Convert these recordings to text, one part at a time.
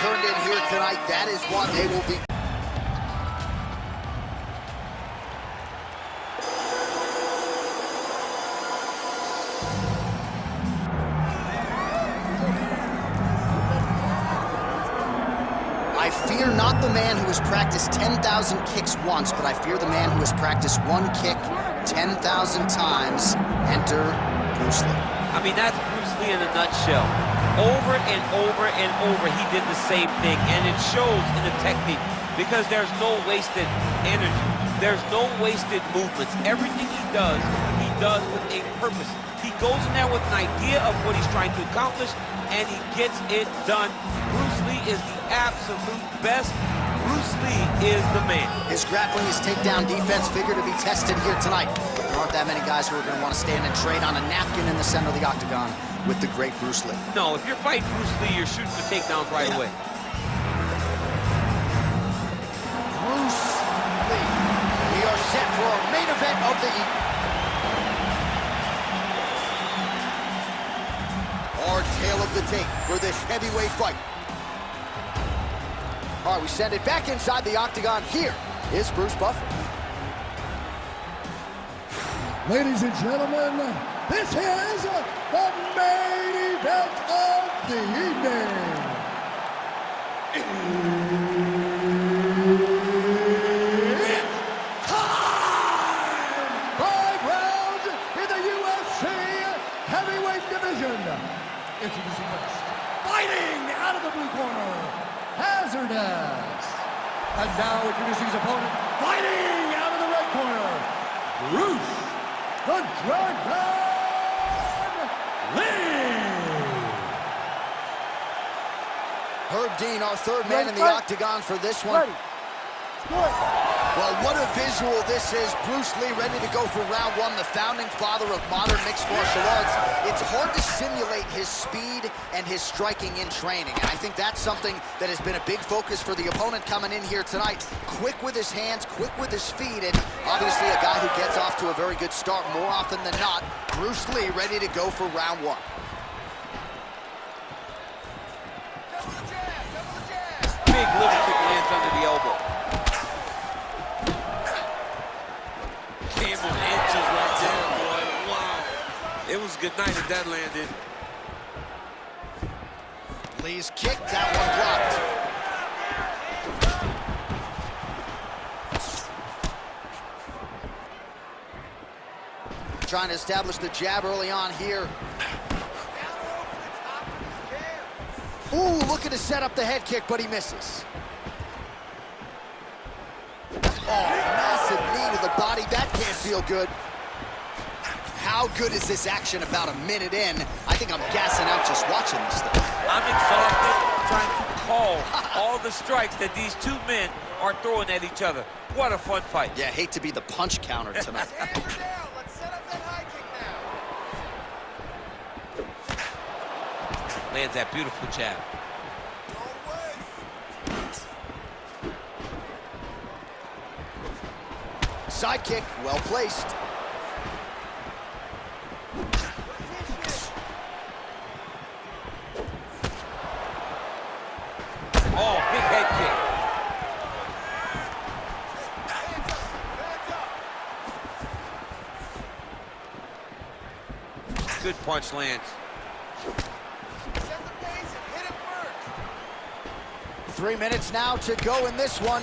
turned in here tonight. That is what they will be. I fear not the man who has practiced 10,000 kicks once, but I fear the man who has practiced one kick 10,000 times. Enter Bruce Lee. I mean, that's Bruce Lee in a nutshell. Over and over and over, he did the same thing, and it shows in the technique because there's no wasted energy. There's no wasted movements. Everything he does with a purpose. He goes in there with an idea of what he's trying to accomplish, and he gets it done. Bruce Lee is the absolute best. Bruce Lee is the man. His grappling, his takedown defense figure to be tested here tonight. But there aren't that many guys who are going to want to stand and trade on a napkin in the center of the octagon with the great Bruce Lee. No, if you're fighting Bruce Lee, you're shooting for takedowns right away. Bruce Lee. We are set for our main event of the evening. Our tale of the tape for this heavyweight fight. All right, we send it back inside the octagon. Here is Bruce Buffer. Ladies and gentlemen, this is the main event of the evening. It's time! 5 rounds in the UFC heavyweight division. Introducing first, fighting out of the blue corner, Hazardous. And now introducing his opponent, fighting out of the red corner, Bruce the Dragon Lee. Herb Dean, our third man in the octagon for this one. Well, what a visual this is. Bruce Lee ready to go for round one, the founding father of modern mixed martial arts. It's hard to simulate his speed and his striking in training, and I think that's something that has been a big focus for the opponent coming in here tonight. Quick with his hands, quick with his feet, and obviously a guy who gets off to a very good start more often than not. Bruce Lee ready to go for round one. Big liver kick lands under the elbow. Camel inches right there, boy. Wow. It was a good night if that landed. Lee's kick, that one blocked. Trying to establish the jab early on here. Ooh, looking to set up the head kick, but he misses. Oh, massive knee to the body. That can't feel good. How good is this action about a minute in? I think I'm gassing out just watching this thing. I'm exhausted trying to call all the strikes that these two men are throwing at each other. What a fun fight. Yeah, hate to be the punch counter tonight. Let's set up that high kick now. Lands that beautiful jab. Side kick, well placed. Oh, big head kick. Good punch lands. Set the pace and hit it first. 3 minutes now to go in this one.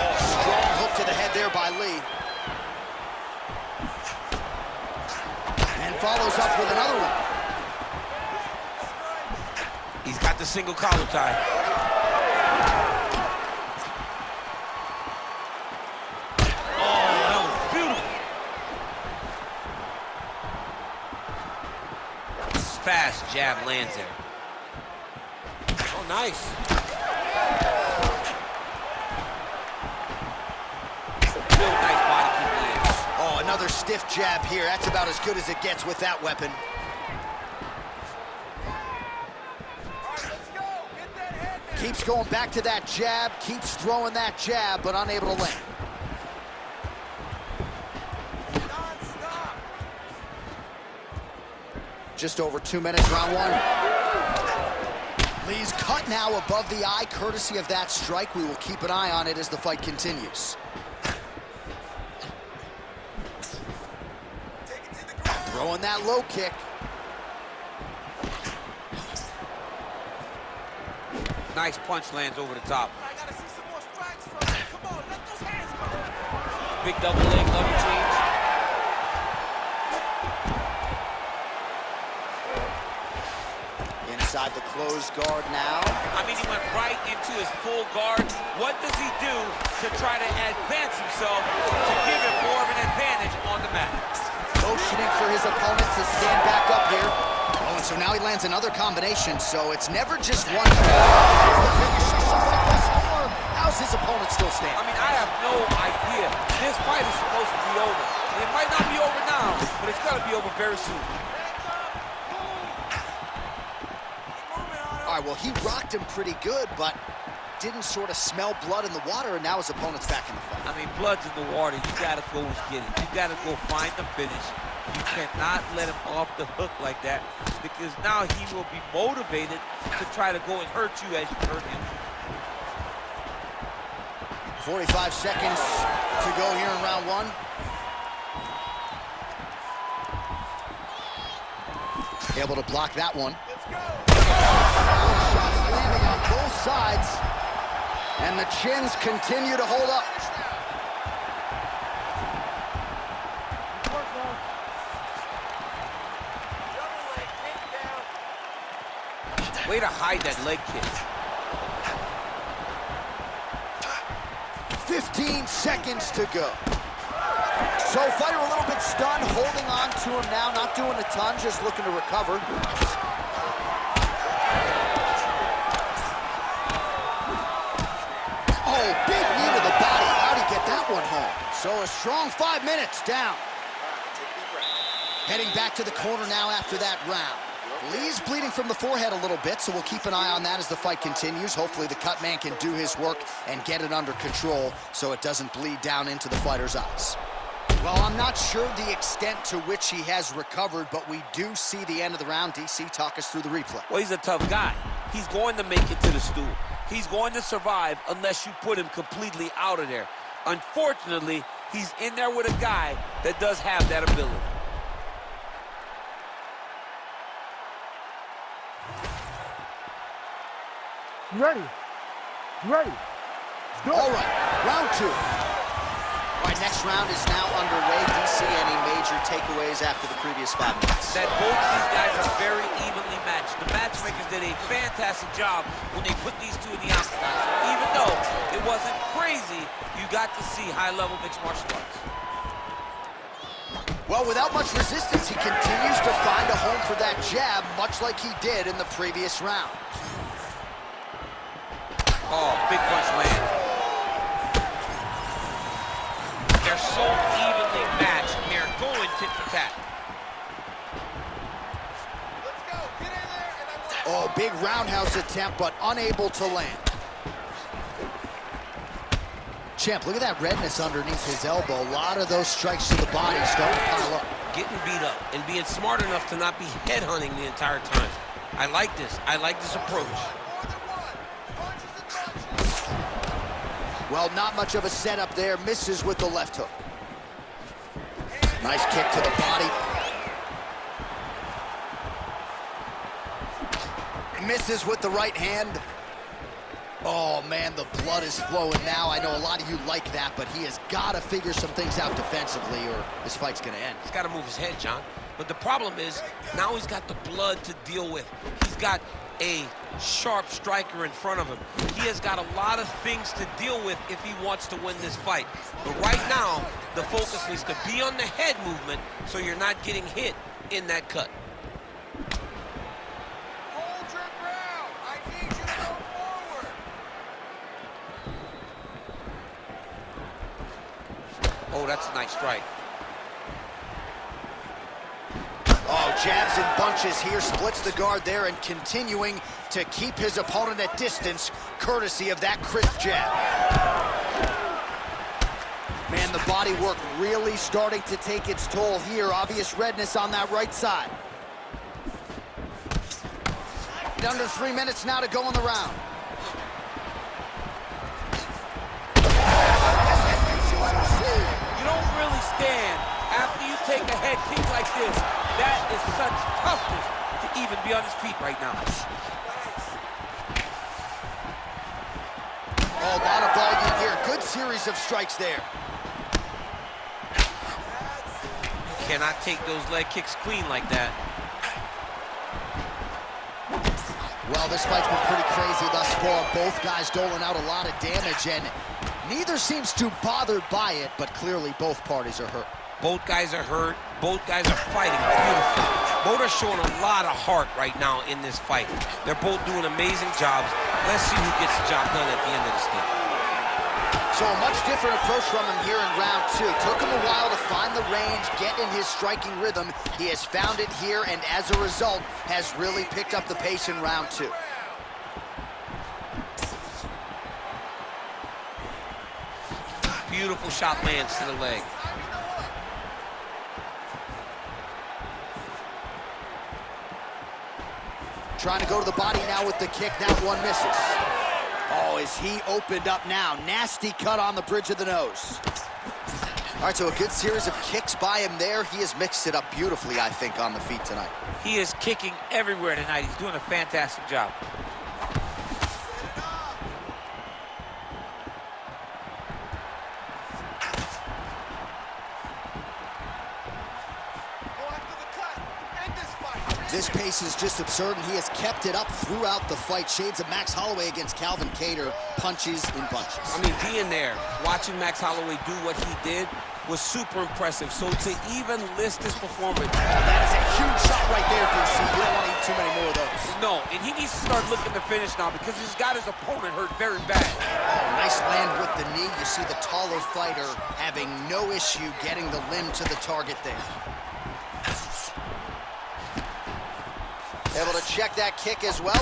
Oh, strong hook to the head there by Lee. And follows up with another one. He's got the single collar tie. Oh, that was beautiful. Fast jab lands there. Oh, nice. Real nice body kick lands. Oh, another stiff jab here. That's about as good as it gets with that weapon. Keeps going back to that jab, keeps throwing that jab, but unable to land. Just over 2 minutes, round one. Lee's cut now above the eye, courtesy of that strike. We will keep an eye on it as the fight continues. Throwing that low kick. Nice punch lands over the top. I gotta see some more strikes from you. Come on, let those hands go. Big double leg, double change. Inside the closed guard now. I mean, he went right into his full guard. What does he do to try to advance himself to give him more of an advantage on the mat? Motioning for his opponent to stand back up here. Oh, and so now he lands another combination, so it's never just one. How's his opponent still standing? I mean, I have no idea. This fight is supposed to be over. It might not be over now, but it's got to be over very soon. All right, well, he rocked him pretty good, but didn't sort of smell blood in the water, and now his opponent's back in the fight. I mean, blood's in the water. You got to go and get it. You got to go find the finish. You cannot let him off the hook like that, because now he will be motivated to try to go and hurt you as you hurt him. 45 seconds to go here in round one. Able to block that one. Let's go. Shots landing on both sides, and the chins continue to hold up. Way to hide that leg kick. 15 seconds to go. So fighter a little bit stunned, holding on to him now, not doing a ton, just looking to recover. Oh, big knee to the body. How'd he get that one home? So a strong 5 minutes down. Heading back to the corner now after that round. Lee's bleeding from the forehead a little bit, so we'll keep an eye on that as the fight continues. Hopefully the cut man can do his work and get it under control so it doesn't bleed down into the fighter's eyes. Well, I'm not sure the extent to which he has recovered, but we do see the end of the round. DC, talk us through the replay. Well, he's a tough guy. He's going to make it to the stool. He's going to survive unless you put him completely out of there. Unfortunately, he's in there with a guy that does have that ability. You ready? You ready? Let's do it. All right, round two. All right, next round is now underway. DC, any major takeaways after the previous 5 minutes? That both of these guys are very evenly matched. The matchmakers did a fantastic job when they put these two in the octagon. Even though it wasn't crazy, you got to see high-level mixed martial arts. Well, without much resistance, he continues to find a home for that jab, much like he did in the previous round. Oh, big punch land. They're so evenly matched. They're going tit for tat. Let's go. Get in there and I Oh, want big roundhouse attempt, but unable to land. Champ, look at that redness underneath his elbow. A lot of those strikes to the body starting to pile up. Getting beat up and being smart enough to not be headhunting the entire time. I like this. I like this approach. more than one. Punches and punches. Well, not much of a setup there. Misses with the left hook. Nice kick to the body. Misses with the right hand. Oh, man, the blood is flowing now. I know a lot of you like that, but he has got to figure some things out defensively or this fight's going to end. He's got to move his head, John. But the problem is, now he's got the blood to deal with. He's got a sharp striker in front of him. He has got a lot of things to deal with if he wants to win this fight. But right now, the focus needs to be on the head movement so you're not getting hit in that cut. Hold your ground. I need you to go forward. Oh, that's a nice strike. Oh, jabs in bunches here, splits the guard there, and continuing to keep his opponent at distance, courtesy of that crisp jab. Man, the body work really starting to take its toll here. Obvious redness on that right side. Under 3 minutes now to go in the round. You don't really stand after you take a head kick like this. That is such toughness to even be on his feet right now. Oh, a lot of volume here. Good series of strikes there. You cannot take those leg kicks clean like that. Well, this fight's been pretty crazy thus far. Both guys doling out a lot of damage, and neither seems too bothered by it, but clearly both parties are hurt. Both guys are hurt. Both guys are fighting beautifully. Both are showing a lot of heart right now in this fight. They're both doing amazing jobs. Let's see who gets the job done at the end of this thing. So a much different approach from him here in round 2. Took him a while to find the range, get in his striking rhythm. He has found it here, and as a result, has really picked up the pace in round 2. Beautiful shot lands to the leg. Trying to go to the body now with the kick. That one misses. Oh, is he opened up now? Nasty cut on the bridge of the nose. All right, so a good series of kicks by him there. He has mixed it up beautifully, I think, on the feet tonight. He is kicking everywhere tonight. He's doing a fantastic job. This pace is just absurd, and he has kept it up throughout the fight. Shades of Max Holloway against Calvin Kattar, punches in bunches. I mean, being there, watching Max Holloway do what he did was super impressive. So to even list this performance. That is a huge shot right there, DC. You don't want to eat too many more of those. No, and he needs to start looking to finish now because he's got his opponent hurt very bad. Oh, nice land with the knee. You see the taller fighter having no issue getting the limb to the target there. Able to check that kick as well.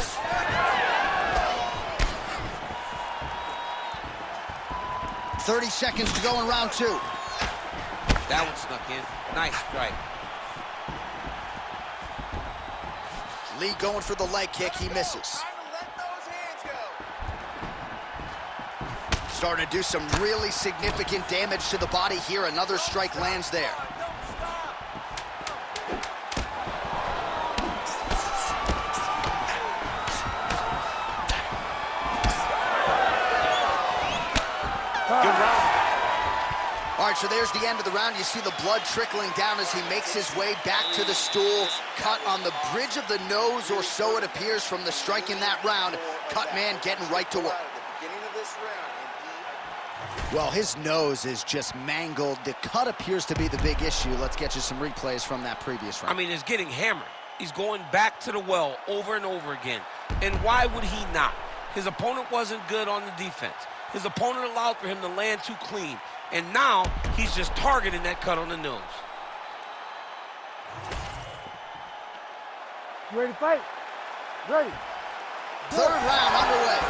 "30 seconds to go in round 2. That one snuck in. Nice strike. Lee going for the leg kick. He misses. Starting to do some really significant damage to the body here. Another strike lands there. All right, so there's the end of the round. You see the blood trickling down as he makes his way back to the stool. Cut on the bridge of the nose, or so it appears from the strike in that round. Cut man getting right to work. Well, his nose is just mangled. The cut appears to be the big issue. Let's get you some replays from that previous round. I mean, it's getting hammered. He's going back to the well over and over again. And why would he not? His opponent wasn't good on the defense. His opponent allowed for him to land too clean. And now, he's just targeting that cut on the nose. You ready to fight? Ready. Third round underway.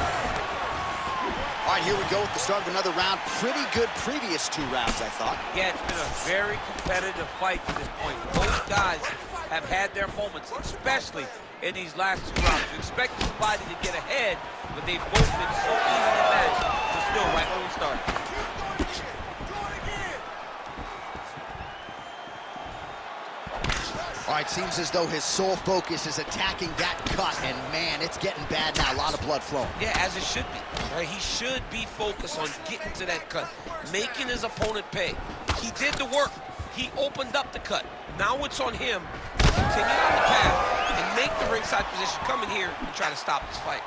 All right, here we go with the start of another round. Pretty good previous 2 rounds, I thought. Yeah, it's been a very competitive fight to this point. Both guys have had their moments, especially in these last 2 rounds. You expect somebody to get ahead, but they've both been so evenly matched to still right when we started. All right, seems as though his sole focus is attacking that cut, and man, it's getting bad now. A lot of blood flowing. Yeah, as it should be. Right? He should be focused on getting to that cut, making his opponent pay. He did the work. He opened up the cut. Now it's on him to continue on the path and make the ringside position, come in here and try to stop this fight.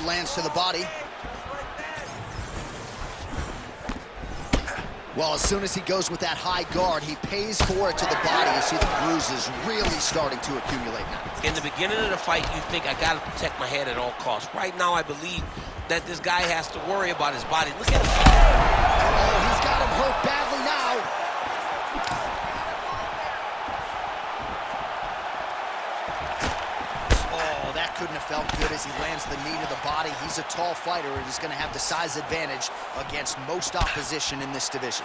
Lands to the body. Well, as soon as he goes with that high guard, he pays for it to the body. You see the bruises really starting to accumulate now. In the beginning of the fight, you think, I got to protect my head at all costs. Right now, I believe that this guy has to worry about his body. Look at him. Oh, he's got him hurt badly now. Oh, that couldn't have felt good as he lands the knee to the body. He's a tall fighter and he's going to have the size advantage against most opposition in this division.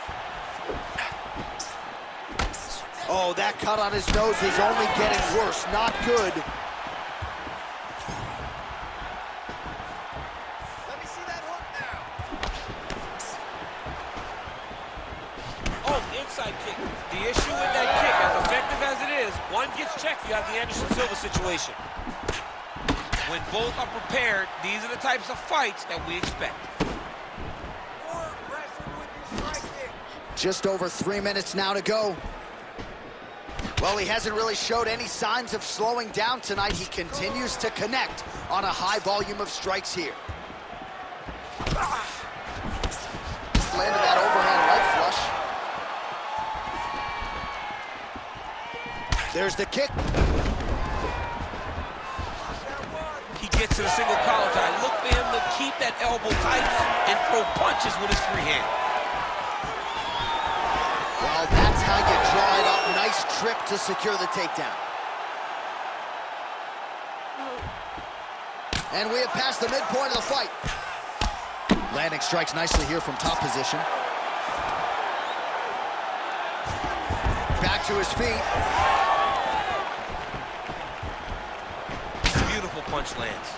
Oh, that cut on his nose is only getting worse. Not good. Let me see that hook now. Oh, inside kick. The issue with that kick, as effective as it is, one gets checked, you have the Anderson Silva situation. When both are prepared, these are the types of fights that we expect. More aggressive with your striking. Just over 3 minutes now to go. Well, he hasn't really showed any signs of slowing down tonight. He continues to connect on a high volume of strikes here. Landed that overhand right flush. There's the kick. He gets to the single collar tie. Look for him to keep that elbow tight and throw punches with his free hand. Well, that's how you draw it up. Nice trip to secure the takedown. And we have passed the midpoint of the fight. Landing strikes nicely here from top position. Back to his feet. Beautiful punch lands.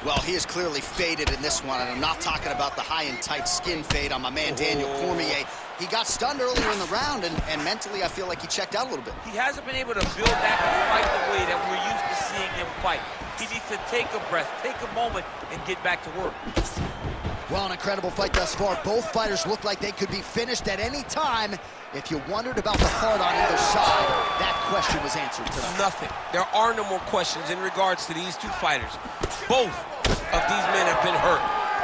Well, he is clearly faded in this one, and I'm not talking about the high and tight skin fade on my man Daniel Cormier. He got stunned earlier in the round, and mentally I feel like he checked out a little bit. He hasn't been able to build back and fight the way that we're used to seeing him fight. He needs to take a breath, take a moment, and get back to work. Well, an incredible fight thus far. Both fighters look like they could be finished at any time. If you wondered about the heart on either side, that question was answered tonight. Nothing. There are no more questions in regards to these two fighters. Both of these men have been hurt.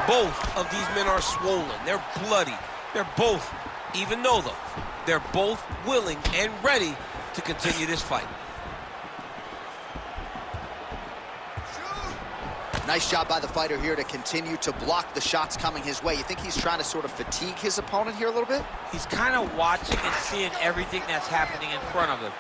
Both of these men are swollen. They're bloody. They're both, even though they're both willing and ready to continue this fight. Nice job by the fighter here to continue to block the shots coming his way. You think he's trying to sort of fatigue his opponent here a little bit? He's kind of watching and seeing everything that's happening in front of him.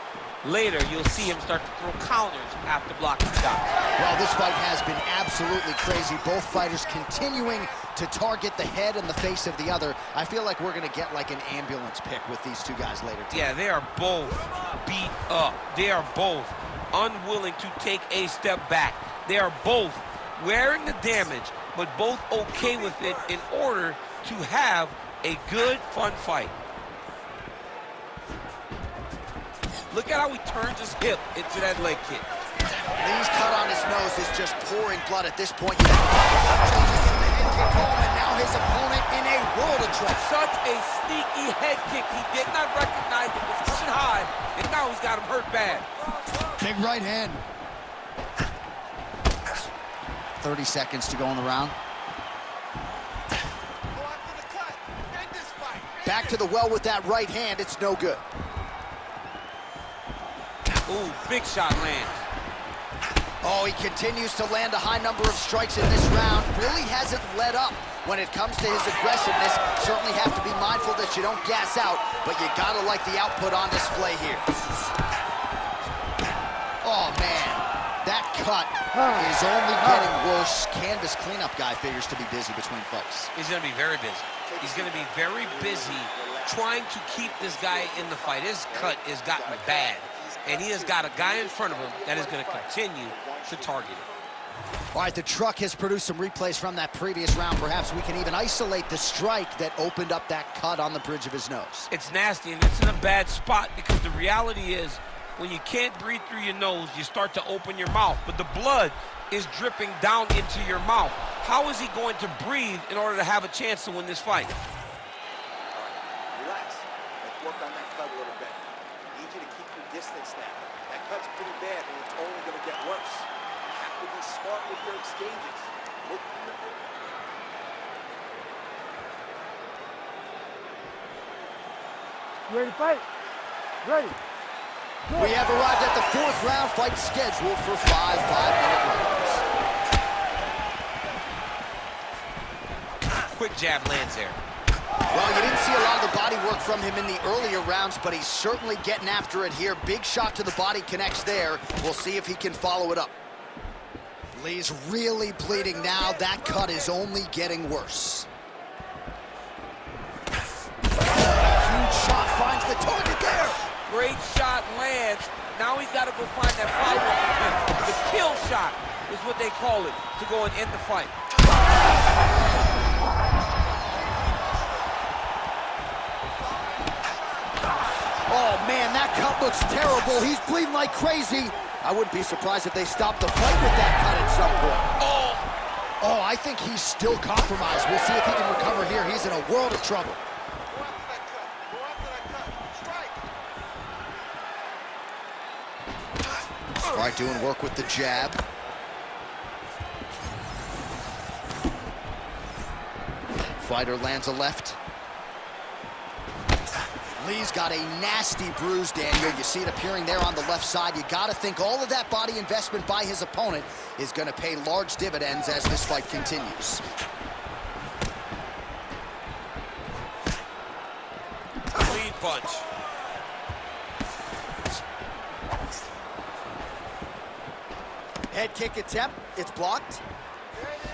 Later, you'll see him start to throw counters after blocking shots. Well, this fight has been absolutely crazy. Both fighters continuing to target the head and the face of the other. I feel like we're going to get like an ambulance pick with these two guys later tonight. Yeah, they are both beat up. They are both unwilling to take a step back. They are both wearing the damage, but both okay with it in order to have a good, fun fight. Look at how he turns his hip into that leg kick. Lee's cut on his nose is just pouring blood at this point. Changes from the head kick home, and now his opponent in a world of trouble. Such a sneaky head kick. He did not recognize it was coming high, and now he's got him hurt bad. Big right hand. 30 seconds to go in the round. Go after the cut. End this fight. Back to the well with that right hand. It's no good. Ooh, big shot lands. Oh, he continues to land a high number of strikes in this round. Really hasn't let up when it comes to his aggressiveness. Certainly have to be mindful that you don't gas out, but you gotta like the output on display here. Oh, man. That cut is only getting worse. Canvas cleanup guy figures to be busy between fights. He's going to be very busy. He's going to be very busy trying to keep this guy in the fight. His cut has gotten bad, and he has got a guy in front of him that is going to continue to target him. All right, the truck has produced some replays from that previous round. Perhaps we can even isolate the strike that opened up that cut on the bridge of his nose. It's nasty, and it's in a bad spot because the reality is, when you can't breathe through your nose, you start to open your mouth, but the blood is dripping down into your mouth. How is he going to breathe in order to have a chance to win this fight? Relax. Let's work on that cut a little bit. I need you to keep your distance now. That cut's pretty bad, and it's only going to get worse. You have to be smart with your exchanges. Look for the... You ready to fight? Ready. We have arrived at the fourth round, fight scheduled for 5 5-minute rounds. Quick jab lands there. Well, you didn't see a lot of the body work from him in the earlier rounds, but he's certainly getting after it here. Big shot to the body connects there. We'll see if he can follow it up. Lee's really bleeding now. That cut is only getting worse. Huge shot finds the target there. Great shot lands. Now he's got to go find that follow-up attempt. The kill shot is what they call it, to go and end the fight. Oh, man, that cut looks terrible. He's bleeding like crazy. I wouldn't be surprised if they stopped the fight with that cut at some point. Oh, I think he's still compromised. We'll see if he can recover here. He's in a world of trouble. Go after that cut. Go after that cut. Strike. All right, doing work with the jab. Fighter lands a left. Lee's got a nasty bruise, Daniel. You see it appearing there on the left side. You got to think all of that body investment by his opponent is going to pay large dividends as this fight continues. Lead punch. Head kick attempt. It's blocked. There it is.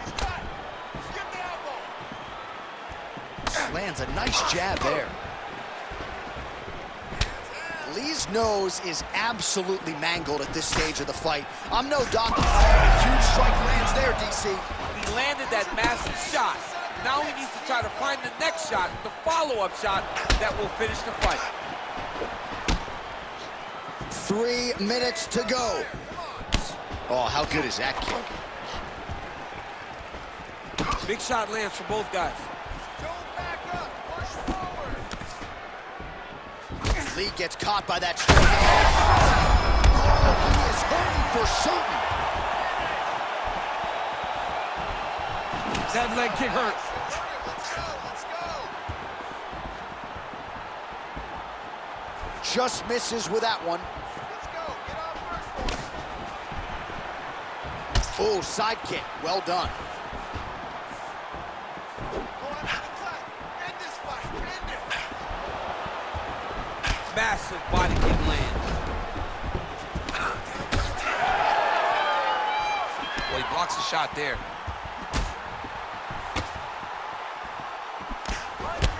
He's cut. Give the elbow. Lands a nice jab there. Lee's nose is absolutely mangled at this stage of the fight. I'm no doctor. A huge strike lands there, DC. He landed that massive shot. Now he needs to try to find the next shot, the follow-up shot that will finish the fight. 3 minutes to go. Oh, how good is that kick? Big shot lands for both guys. Don't back up. Push forward. Lee gets caught by that straight hand. Oh, he is hurting for certain. That leg kick hurt. Let's go. Just misses with that one. Let's go. Get on first one. Oh, side kick. Well done. Go after the cut. End this fight. End it. Massive body kick land. Boy, he blocks the shot there.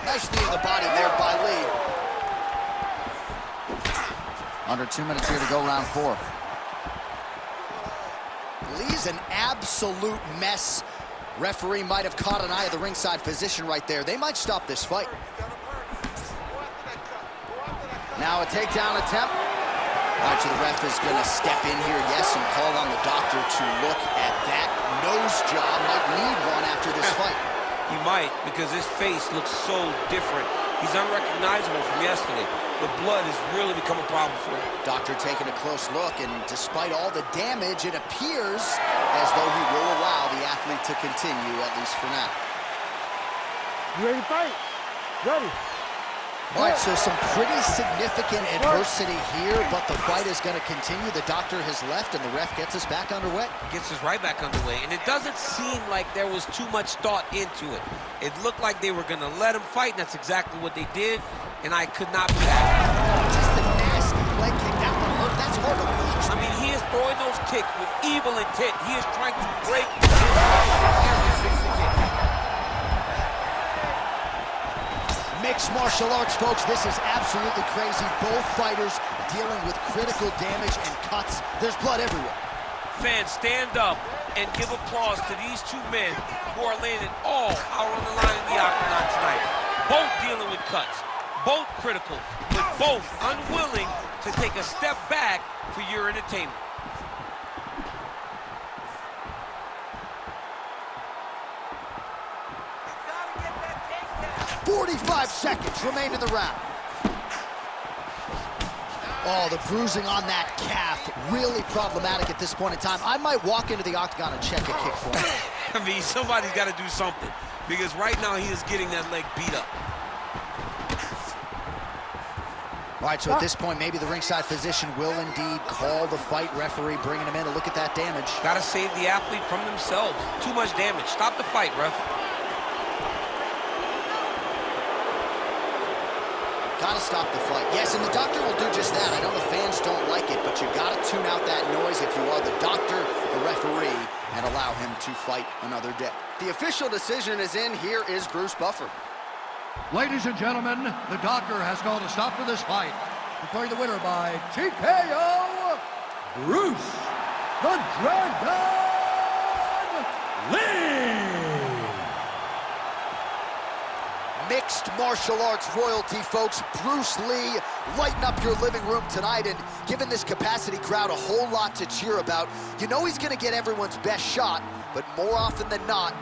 Nice knee in the body there by Lee. Under 2 minutes here to go, round 4. Lee's an absolute mess. Referee might have caught an eye of the ringside physician right there. They might stop this fight. Now a takedown attempt. All right, so the ref is going to step in here, yes, and call on the doctor to look at that nose job. Might need one after this fight. He might, because his face looks so different. He's unrecognizable from yesterday. The blood has really become a problem for him. Doctor taking a close look, and despite all the damage, it appears as though he will allow the athlete to continue, at least for now. You ready to fight? Ready. All right, so some pretty significant adversity here, but the fight is going to continue. The doctor has left, and the ref gets us back underway. Gets us right back underway, and it doesn't seem like there was too much thought into it. It looked like they were going to let him fight, and that's exactly what they did, and I could not be happy. Just a nasty leg kick. That one hurt. That's hard to reach. I mean, he is throwing those kicks with evil intent. He is trying to break his every single kick. Mixed martial arts, folks. This is absolutely crazy. Both fighters dealing with critical damage and cuts. There's blood everywhere. Fans, stand up and give applause to these two men who are laying it all out on the line in the octagon tonight. Both dealing with cuts, both critical, but both unwilling to take a step back for your entertainment. 45 seconds remain in the round. Oh, the bruising on that calf, really problematic at this point in time. I might walk into the octagon and check a kick for him. I mean, somebody's got to do something, because right now he is getting that leg beat up. All right, so at this point, maybe the ringside physician will indeed call the fight. Referee bringing him in to look at that damage. Got to save the athlete from themselves. Too much damage. Stop the fight, ref. Got to stop the fight. Yes, and the doctor will do just that. I know the fans don't like it, but you got to tune out that noise if you are the doctor, the referee, and allow him to fight another day. The official decision is in. Here is Bruce Buffer. Ladies and gentlemen, the doctor has called a stop to this fight. Declaring the winner by TKO, Bruce the Dragon Lee. Mixed martial arts royalty, folks. Bruce Lee, lighten up your living room tonight and giving this capacity crowd a whole lot to cheer about. You know he's gonna get everyone's best shot, but more often than not,